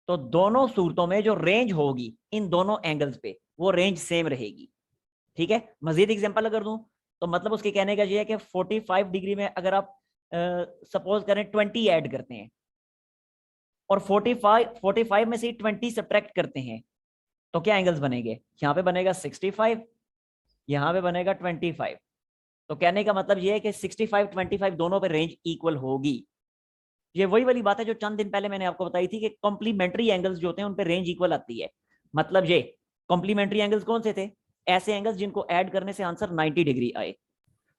Speaker 1: तो दोनों सूरतों में जो रेंज होगी इन दोनों एंगल्स पे वो रेंज सेम रहेगी। ठीक है, मजीद एग्जांपल अगर दूं तो मतलब उसके कहने का यह है कि 45 डिग्री में अगर आप सपोज करें 20 ऐड करते हैं और 45 में से 20 सब्ट्रैक्ट करते हैं, तो क्या एंगल्स बनेंगे, यहाँ पे बनेगा 65, यहाँ पे बनेगा 25। तो कहने का मतलब ये है कि 65 25 दोनों पे रेंज इक्वल होगी। ये वही वाली बात है जो चंद दिन पहले मैंने आपको बताई थी कि कॉम्प्लीमेंट्री एंगल्स जो होते हैं उन पे रेंज इक्वल आती है। मतलब ये कॉम्प्लीमेंट्री एंगल्स कौन से थे, ऐसे एंगल्स जिनको ऐड करने से आंसर 90 डिग्री आए।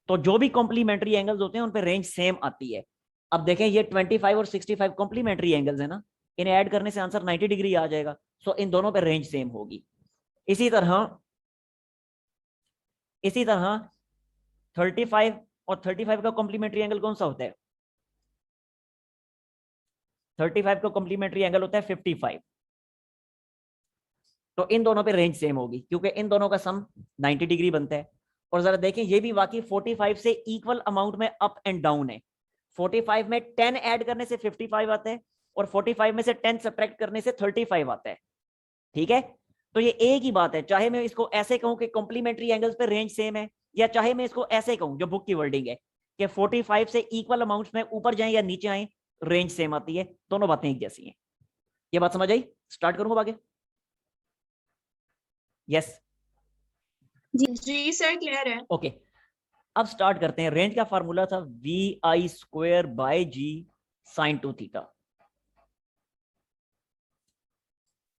Speaker 1: तो जो भी कॉम्प्लीमेंट्री एंगल्स होते हैं उन पे रेंज सेम आती है। अब देखें ये 25 और 65 कॉम्प्लीमेंट्री एंगल्स है ना, इन्हें ऐड करने से आंसर 90 डिग्री आ जाएगा, सो इन दोनों पे रेंज सेम होगी। इसी तरह 35 और 35 का कॉम्प्लीमेंट्री एंगल कौन सा होता है, 35 का कॉम्प्लीमेंट्री एंगल होता है 55। तो इन दोनों पे रेंज सेम होगी क्योंकि इन दोनों का सम 90 डिग्री बनता है। और जरा देखें ये भी वाकई 45 से इक्वल अमाउंट में अप एंड डाउन है। 45 में 10 ऐड करने से 55 आता है और 45 में से 10 सब्ट्रैक्ट करने से 35 आता है। ठीक है, तो ये एक ही बात है, चाहे मैं इसको ऐसे कहूं कि कॉम्प्लीमेंट्री एंगल्स पे रेंज सेम है, या चाहे मैं इसको ऐसे कहूं जो बुक की वर्डिंग है कि 45 से इक्वल अमाउंट्स में ऊपर जाएं या नीचे आए रेंज सेम आती है। दोनों बातें एक जैसी हैं। ये बात समझ आई? स्टार्ट करूंगा आगे? यस
Speaker 2: जी सर क्लियर है।
Speaker 1: ओके, अब स्टार्ट करते हैं। रेंज का फार्मूला था we I square by g sine 2 theta.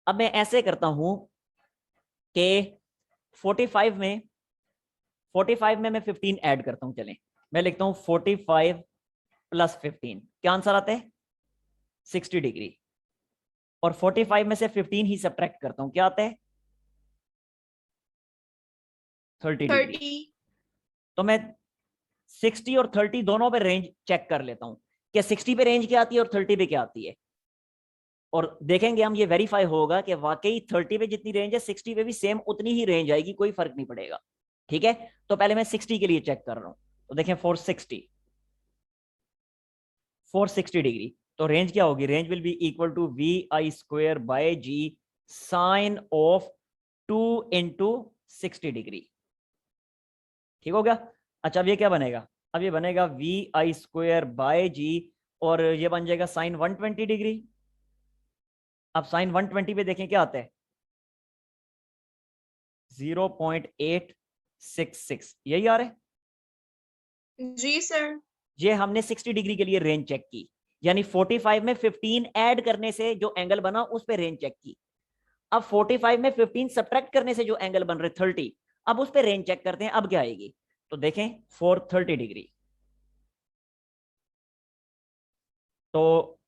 Speaker 1: अब मैं ऐसे करता हूं कि 45 में मैं 15 ऐड करता हूं। चलें मैं लिखता हूं 45 प्लस 15, क्या आंसर आता है 60 डिग्री। और 45 में से 15 ही सब्ट्रैक्ट करता हूं, क्या आता है 30 डिग्री।
Speaker 2: 30.
Speaker 1: तो मैं 60 और 30 दोनों पे रेंज चेक कर लेता हूं, क्या 60 पे रेंज क्या आती है और 30 पे क्या आती है। और देखेंगे हम, ये वेरीफाई होगा कि वाकई 30 पे जितनी रेंज है 60 पे भी सेम उतनी ही रेंज आएगी, कोई फर्क नहीं पड़ेगा। ठीक है, तो पहले मैं 60 के लिए चेक कर रहा हूं। तो देखें 460 डिग्री, तो रेंज क्या होगी, range will be equal to we I square by g sine of 2 into 60 degree. ठीक हो गया। अच्छा अब ये क्या बनेगा, अब ये बनेगा वी आई स्क्वायर बाय जी, और ये बन जाएगा साइन 120 डिग्री। अब साइन 120 पे देखें क्या आता है 0.866, यही आ रहा है।
Speaker 2: जी सर.
Speaker 1: ये हमने 60 डिग्री के लिए रेंज चेक की, यानी 45 में 15 ऐड करने से जो एंगल बना उस पे रेंज चेक की। अब 45 में 15 सब्ट्रैक्ट करने से जो एंगल बन रहे 30, अब उस पे रेंज चेक करते हैं, अब क्या आएगी। तो देखें 430 डिग्री। तो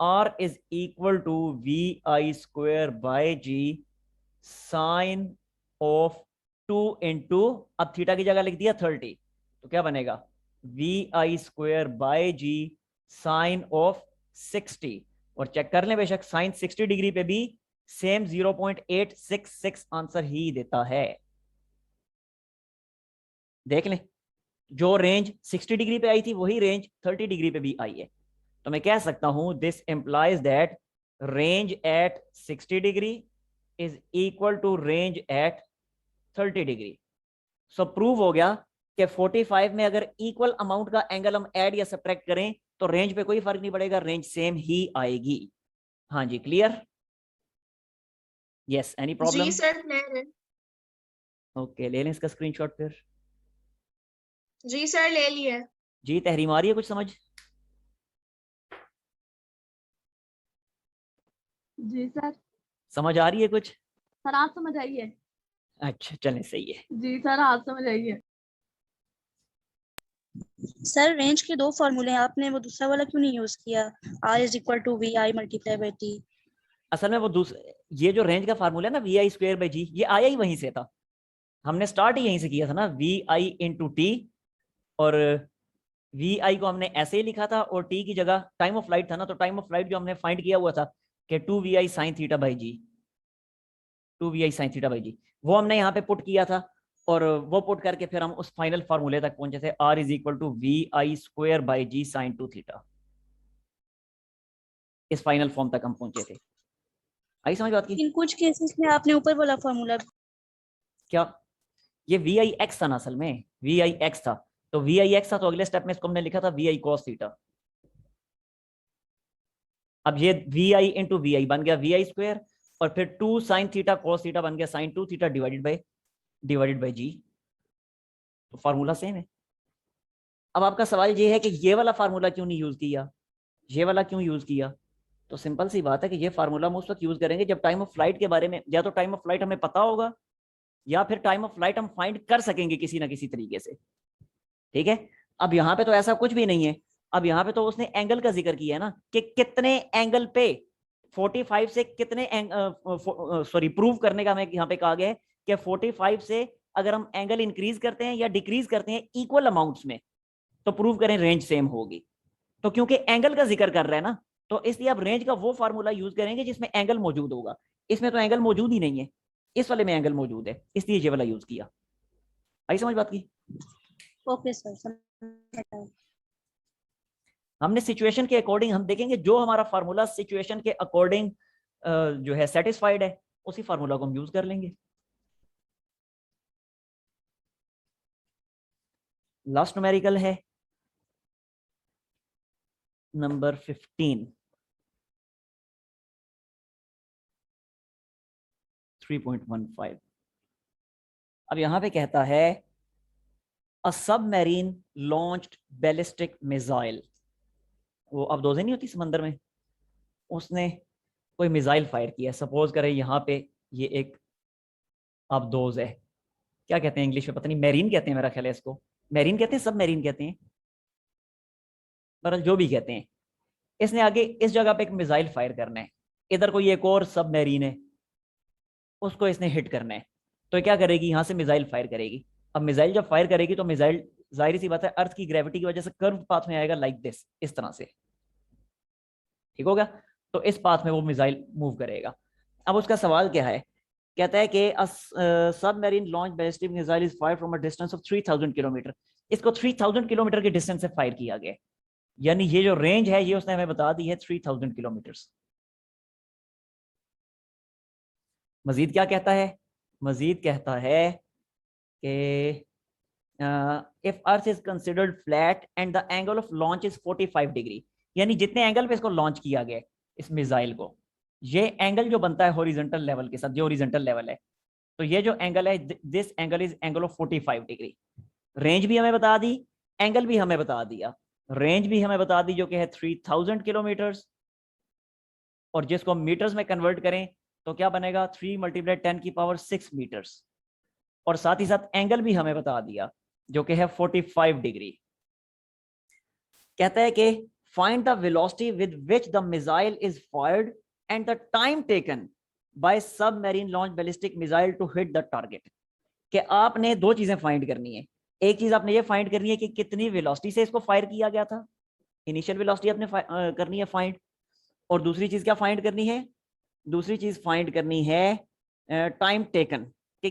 Speaker 1: R is equal to we I square by g sine of 2 into, अब थीटा की जगह लिख दिया 30, तो क्या बनेगा v I square by g sine of 60। और चेक कर लें बेशक साइन 60 डिग्री पे भी सेम 0.866 आंसर ही देता है। देख लें, जो रेंज 60 डिग्री पे आई थी वही रेंज 30 डिग्री पे भी आई है। तो मैं कह सकता हूं this implies that range at 60 degree is equal to range at 30 degree. So prove हो गया कि 45 में अगर इक्वल अमाउंट का एंगल हम ऐड या सब्ट्रैक्ट करें तो रेंज पे कोई फर्क नहीं पड़ेगा, रेंज सेम ही आएगी। हाँ जी, क्लियर। Yes, any problem.
Speaker 2: जी सर क्लियर है.
Speaker 1: ओके, ले लें इसका स्क्रीनशॉट फिर।
Speaker 2: जी सर ले लिया.
Speaker 1: जी तहरीम आ रही है कुछ समझ।
Speaker 4: जी सर.
Speaker 1: समझ आ रही है कुछ।
Speaker 4: सर आप समझ आइए।
Speaker 1: अच्छा चलें, सही है।
Speaker 4: जी सर आप समझ आइए।
Speaker 3: सर रेंज के दो फॉर्मूले हैं, आपने वो दूसरा वाला क्यों नहीं यूज किया, R is equal to we I multiply by t.
Speaker 1: असल में वो दूसरे, ये जो रेंज का फार्मूला है ना वी आई स्क्वायर बाई जी, ये आया ही वहीं से था, हमने स्टार्ट ही यहीं से किया था ना, वी आई इंटू टी। और वी आई को हमने ऐसे ही लिखा था और टी की जगह टाइम ऑफ फ्लाइट था ना, तो टाइम ऑफ फ्लाइट जो हमने फाइंड किया हुआ था कि 2 VI sine theta by G, 2 VI sine theta by G, वो हमने यहाँ पे पुट किया था। और वो पुट करके फिर हम उस फाइनल फार्मूले तक पहुंचे थे, R is equal to we I square by ji sine 2 theta. इस फाइनल फॉर्म तक हम पहुंचे थे। आई समझ बात की।
Speaker 3: इन कुछ केसेस में आपने ऊपर वाला फॉर्मूला।
Speaker 1: क्या ये वी आई एक्स था ना, असल में वी आई एक्स था, तो वी आई एक्स था तो अगले स्टेप में इसको हमने लिखा था वी आई कॉस थीटा। अब ये वी आई इंटू वी आई बन गया वी आई स्क्वायर, और फिर 2 साइन थीटा कॉस थीटा बन गया साइन 2 थीटा डिवाइडेड बाई जी। तो फार्मूला सेम है। अब आपका सवाल ये है कि ये वाला फार्मूला क्यों नहीं यूज किया, ये वाला क्यों यूज किया। तो सिंपल सी बात है कि ये फार्मूला हम उस वक्त यूज करेंगे जब टाइम ऑफ फ्लाइट के बारे में, या तो टाइम ऑफ फ्लाइट हमें पता होगा या फिर टाइम ऑफ फ्लाइट हम फाइंड कर सकेंगे किसी ना किसी तरीके से। ठीक है, अब यहाँ पे तो ऐसा कुछ भी नहीं है। अब यहाँ पे तो उसने एंगल का जिक्र किया है ना, कि कितने एंगल पे 45 से कितने सॉरी प्रूव करने का हमें यहाँ पे कहा गया है कि 45 से अगर हम एंगल इंक्रीज करते हैं या डिक्रीज करते हैं इक्वल अमाउंट्स में तो प्रूव करें रेंज सेम होगी। तो क्योंकि एंगल का जिक्र कर रहे हैं ना, तो इसलिए आप रेंज का वो फार्मूला यूज करेंगे जिसमें एंगल मौजूद होगा। इसमें तो एंगल मौजूद ही नहीं है, इस वाले में एंगल मौजूद है, इसलिए ये वाला यूज किया। आई समझ बात की।
Speaker 3: Okay sir.
Speaker 1: हमने सिचुएशन के अकॉर्डिंग हम देखेंगे, जो हमारा फार्मूला सिचुएशन के अकॉर्डिंग जो है सेटिस्फाइड है उसी फार्मूला को हम यूज कर लेंगे। लास्ट न्यूमेरिकल है नंबर 15, 3.15। अब यहां पे कहता है अ सबमरीन लॉन्च्ड बैलिस्टिक मिसाइल, वो अबदोज़ें नहीं होती समंदर में, उसने कोई मिसाइल फायर किया। सपोज करें यहाँ पे ये एक अबदोज है, क्या कहते हैं इंग्लिश में, पता नहीं, मैरीन कहते हैं मेरा ख्याल है इसको, मैरीन कहते हैं, सब मैरीन कहते हैं। पर जो भी कहते हैं, इसने आगे इस जगह पे एक मिसाइल फायर करना है, इधर कोई एक और सबमरीन है, उसको इसने हिट करना है। तो क्या करेगी, यहाँ से मिसाइल फायर करेगी। अब मिसाइल जब फायर करेगी तो मिसाइल जाहिर सी बात है अर्थ की ग्रेविटी की वजह से कर्व पाथ में आएगा, लाइक दिस, इस तरह से, ठीक हो गया। तो इस पाथ में वो मिसाइल मूव करेगा। अब उसका सवाल क्या है, कहता है कि submarine launch ballistic missile is fire from a distance of 3000 kilometre. इसको 3000 किलोमीटर के डिस्टेंस से फायर किया गया, यानी ये जो रेंज है ये उसने हमें बता दी है 3000 किलोमीटर्स। मजीद क्या कहता है, मजीद कहता है कि if earth is considered flat and the angle of launch is 45 degree, यानी जितने एंगल पे इसको लॉन्च किया गया इस मिसाइल को, ये एंगल जो बनता है हॉरिजॉन्टल लेवल के साथ, जो हॉरिजॉन्टल लेवल है, तो ये जो एंगल है this angle is angle of 45 degree. Range भी हमें बता दी, एंगल भी हमें बता दिया। रेंज भी हमें बता दी जो कि है 3000 किलोमीटर्स, और जिसको हम मीटर्स में कन्वर्ट करें तो क्या बनेगा 3 × 10⁶ मीटर्स। और साथ ही साथ एंगल भी हमें बता दिया जो कि है 45 डिग्री। कहता है कि find the velocity with which the missile is fired and the time taken by submarine launch ballistic missile to hit the target. कि आपने दो चीजें फाइंड करनी है, एक चीज आपने ये फाइंड करनी है कि कितनी वेलोसिटी से इसको फायर किया गया था, इनिशियल वेलोसिटी आपने करनी है फाइंड, और दूसरी चीज क्या फाइंड करनी है, दूसरी चीज फाइंड करनी है टाइम टेकन, कि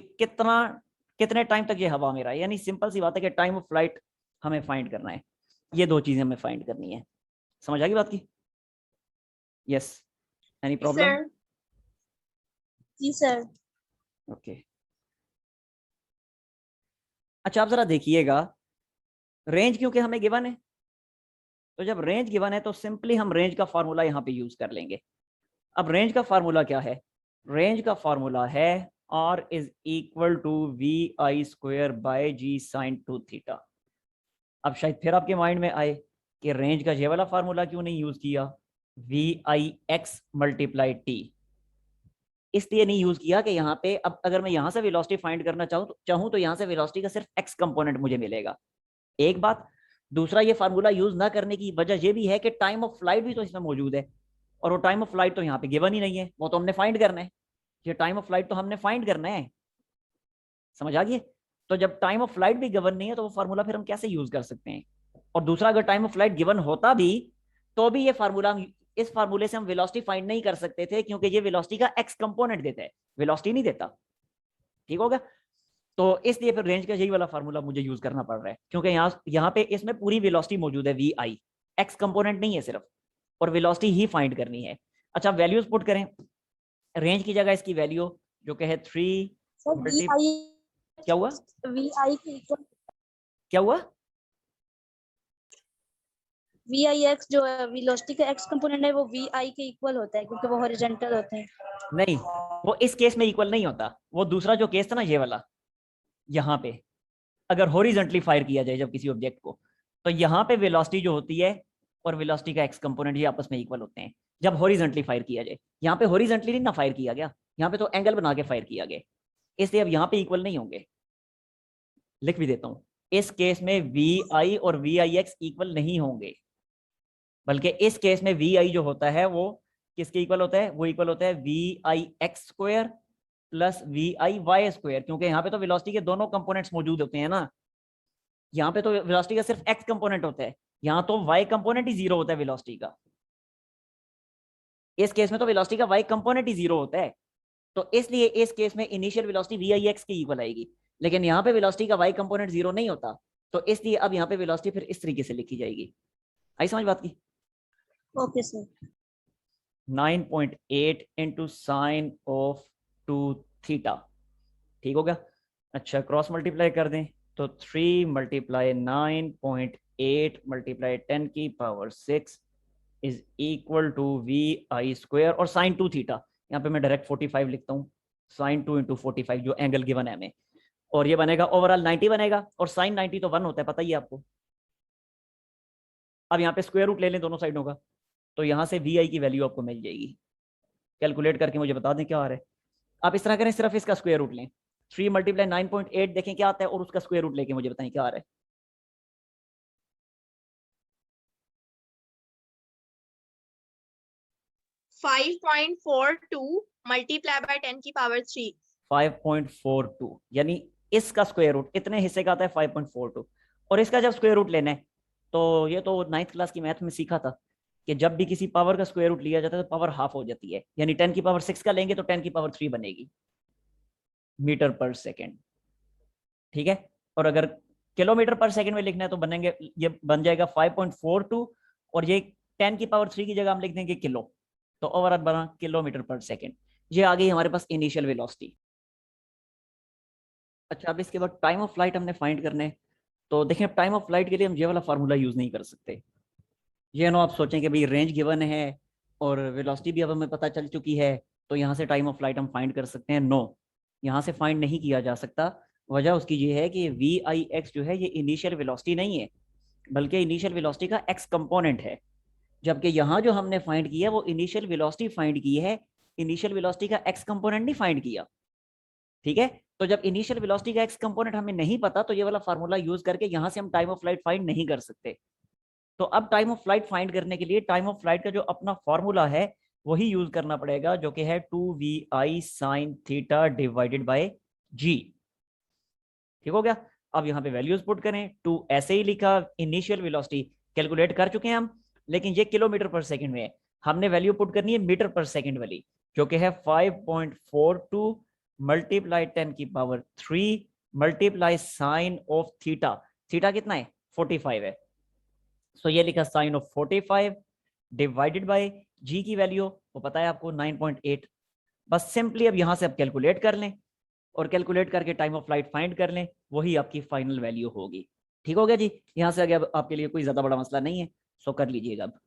Speaker 1: कितने टाइम तक ये हवा में रहा है। यानी सिंपल सी बात है कि टाइम ऑफ फ्लाइट हमें फाइंड करना है, ये दो चीजें हमें फाइंड करनी है। समझ आ गई बात की? Yes, any problem?
Speaker 2: सर
Speaker 3: जी सर।
Speaker 1: ओके, अच्छा आप जरा देखिएगा, रेंज क्योंकि हमें गिवन है, तो जब रेंज गिवन है तो सिंपली हम रेंज का फार्मूला यहाँ पे यूज कर लेंगे। अब रेंज का फार्मूला क्या है, रेंज का फार्मूला है R is equal to VI² by G sin 2θ। अब शायद फिर आपके माइंड में आए कि रेंज का ये वाला फार्मूला क्यों नहीं यूज किया, VIX × T, इसलिए नहीं यूज किया कि यहाँ पे अब अगर मैं यहाँ से वेलोसिटी फाइंड करना चाहूँ तो यहाँ से वेलोसिटी का सिर्फ x कंपोनेंट मुझे मिलेगा, एक बात। दूसरा, ये फार्मूला यूज ना करने की वजह ये भी है कि टाइम ऑफ फ्लाइट भी तो इसमें मौजूद है, और वो टाइम ऑफ फ्लाइट तो यहाँ पे गिवन ही नहीं है, वो तो हमने फाइंड करना है, ये टाइम ऑफ फ्लाइट तो हमने फाइंड करना है। समझ आ गई? तो जब टाइम ऑफ फ्लाइट भी गिवन नहीं है तो वो फार्मूला फिर हम कैसे यूज कर सकते हैं? और दूसरा, अगर टाइम ऑफ फ्लाइट गिवन होता भी तो भी ये फार्मूला हम इस फार्मूले से हम वेलोसिटी फाइंड नहीं कर सकते थे, क्योंकि ये वेलोसिटी का एक्स कंपोनेंट देता है, वेलोसिटी नहीं देता, ठीक होगा। तो इसलिए फिर रेंज का यही वाला फार्मूला मुझे यूज करना पड़ रहा है, क्योंकि यहाँ पे इसमें पूरी वेलोसिटी मौजूद है, VI, एक्स कंपोनेंट नहीं है सिर्फ, और वेलोसिटी ही फाइंड करनी है। अच्छा, वैल्यूज पुट करें, रेंज की जगह इसकी वैल्यू जो कि है 3
Speaker 3: सर VI
Speaker 1: क्या हुआ,
Speaker 3: VI के इक्वल,
Speaker 1: क्या हुआ?
Speaker 3: VIX जो है वेलोसिटी का x कंपोनेंट है वो VI के इक्वल होता है क्योंकि वो हॉरिजॉन्टल होते हैं।
Speaker 1: नहीं, वो इस केस में इक्वल नहीं होता, वो दूसरा जो केस था ना ये वाला, यहाँ पे अगर हॉरिजॉन्टली फायर किया जाए जब किसी ऑब्जेक्ट को, तो यहाँ पे वेलोसिटी जो होती है और वेलोसिटी का एक्स कंपोनेंट ये आपस में इक्वल होते हैं जब हॉरिजॉन्टली फायर किया जाए। यहाँ पे हॉरिजॉन्टली नहीं ना फायर किया गया, यहाँ पे तो एंगल बना के फायर किया गया, इसलिए अब यहाँ पे इक्वल नहीं होंगे। लिख भी देता हूँ, इस केस में VI और VIX इक्वल नहीं होंगे, बल्कि इस केस में VI जो होता है वो किसके इक्वल होता है, वो इक्वल होता है VIX² प्लस VIY², क्योंकि यहाँ पे तो वेलोसिटी के दोनों कंपोनेंट्स मौजूद होते हैं ना, यहाँ पे तो वेलोसिटी का सिर्फ x कंपोनेंट होता है, यहाँ तो y कंपोनेंट ही 0 होता है वेलोसिटी का। इस केस में तो वेलोसिटी का y कंपोनेंट ही 0 होता है, तो इसलिए इस केस में इनिशियल वेलोसिटी VIX के इक्वल आएगी, लेकिन यहाँ पे वेलोसिटी का y कंपोनेंट 0 नहीं होता, तो इसलिए अब यहाँ पे वेलोसिटी फिर इस तरीके से लिखी जाएगी। आई समझ बात की?
Speaker 3: Okay sir.
Speaker 1: 9.8 × sin of 2θ, ठीक हो गया। अच्छा, क्रॉस मल्टीप्लाई कर दें तो 3 × 9.8 × 10⁶ इज इक्वल टू VI² और sin 2θ, यहाँ पे मैं डायरेक्ट 45 लिखता हूँ, sin 2 × 45 जो एंगल गिवन है हमें, और ये बनेगा ओवरऑल 90 बनेगा, और sin 90 तो 1 होता है, पता ही है आपको। अब यहाँ पे स्क्वायर रूट ले लें दोनों साइडों का, तो यहाँ से VI की वैल्यू आपको मिल जाएगी। कैलकुलेट करके मुझे बता दें क्या आ रहा है। आप इस तरह करें, सिर्फ इसका स्क्वायर रूट लें, 3 × 9.8 देखें क्या आता है, और उसका स्क्वायर रूट लेके मुझे बताएं क्या आ रहा है।
Speaker 2: 5.42 मल्टीप्लाई बाय 10 की पावर 3।
Speaker 1: 5.42 यानी इसका स्क्वायर रूट कितने हिस्से का आता है 5.42, और इसका जब स्क्वायर रूट लेना है तो ये तो 9th क्लास की मैथ में सीखा था कि जब भी किसी पावर का स्क्वायर रूट लिया जाता है तो पावर हाफ हो जाती है, यानी 10 की पावर 6 का लेंगे तो 10 की पावर 3 बनेगी मीटर पर सेकेंड। ठीक है, और अगर किलोमीटर पर सेकंड में लिखना है तो बनेंगे, ये बन जाएगा 5.42 और ये 10 की पावर 3 की जगह हम लिख देंगे किलो, तो ओवरऑल बना किलोमीटर पर सेकंड। ये आ गई हमारे पास इनिशियल वेलोसिटी। अच्छा, अब इसके बाद टाइम ऑफ फ्लाइट हमने फाइंड करने, तो देखें टाइम ऑफ फ्लाइट के लिए हम ये वाला फार्मूला यूज नहीं कर सकते। ये नो आप सोचें कि भाई रेंज गिवन है और वेलोसिटी भी अब हमें पता चल चुकी है तो यहाँ से टाइम ऑफ फ्लाइट हम फाइंड कर सकते हैं। नो, यहाँ से फाइंड नहीं किया जा सकता। वजह उसकी ये है कि वी आई एक्स जो है ये इनिशियल वेलोसिटी नहीं है, बल्कि इनिशियल वेलोसिटी का एक्स कंपोनेंट है, जबकि यहाँ जो हमने फाइंड किया वो इनिशियल वेलोसिटी फाइंड की है, इनिशियल वेलोसिटी का एक्स कंपोनेंट नहीं फाइंड किया। ठीक है, तो जब इनिशियल वेलोसिटी का एक्स कंपोनेंट हमें नहीं पता तो ये वाला फार्मूला यूज करके यहाँ से हम टाइम ऑफ फ्लाइट फाइंड नहीं कर सकते। तो अब टाइम ऑफ फ्लाइट फाइंड करने के लिए टाइम ऑफ फ्लाइट का जो अपना फॉर्मूला है वही यूज करना पड़ेगा, जो कि है 2vi sin theta divided by G. ठीक हो गया, अब यहाँ पे वैल्यूज पुट करें। 2 ऐसे ही लिखा, इनिशियल वेलोसिटी कैलकुलेट कर चुके हैं हम, लेकिन ये किलोमीटर पर सेकंड में है, हमने वैल्यू पुट करनी है मीटर पर सेकंड वाली, जो कि है 5.42 मल्टीप्लाई 10 की power 3 multiply sine of theta. Theta कितना है 45 है, सो ये लिखा sine of 45 divided by g की वैल्यू वो पता है आपको 9.8। बस सिंपली अब यहाँ से आप कैलकुलेट कर लें और कैलकुलेट करके टाइम ऑफ फ्लाइट फाइंड कर लें, वही आपकी फाइनल वैल्यू होगी। ठीक हो गया जी, यहाँ से आगे अब आपके लिए कोई ज्यादा बड़ा मसला नहीं है, सो कर लीजिएगा अब।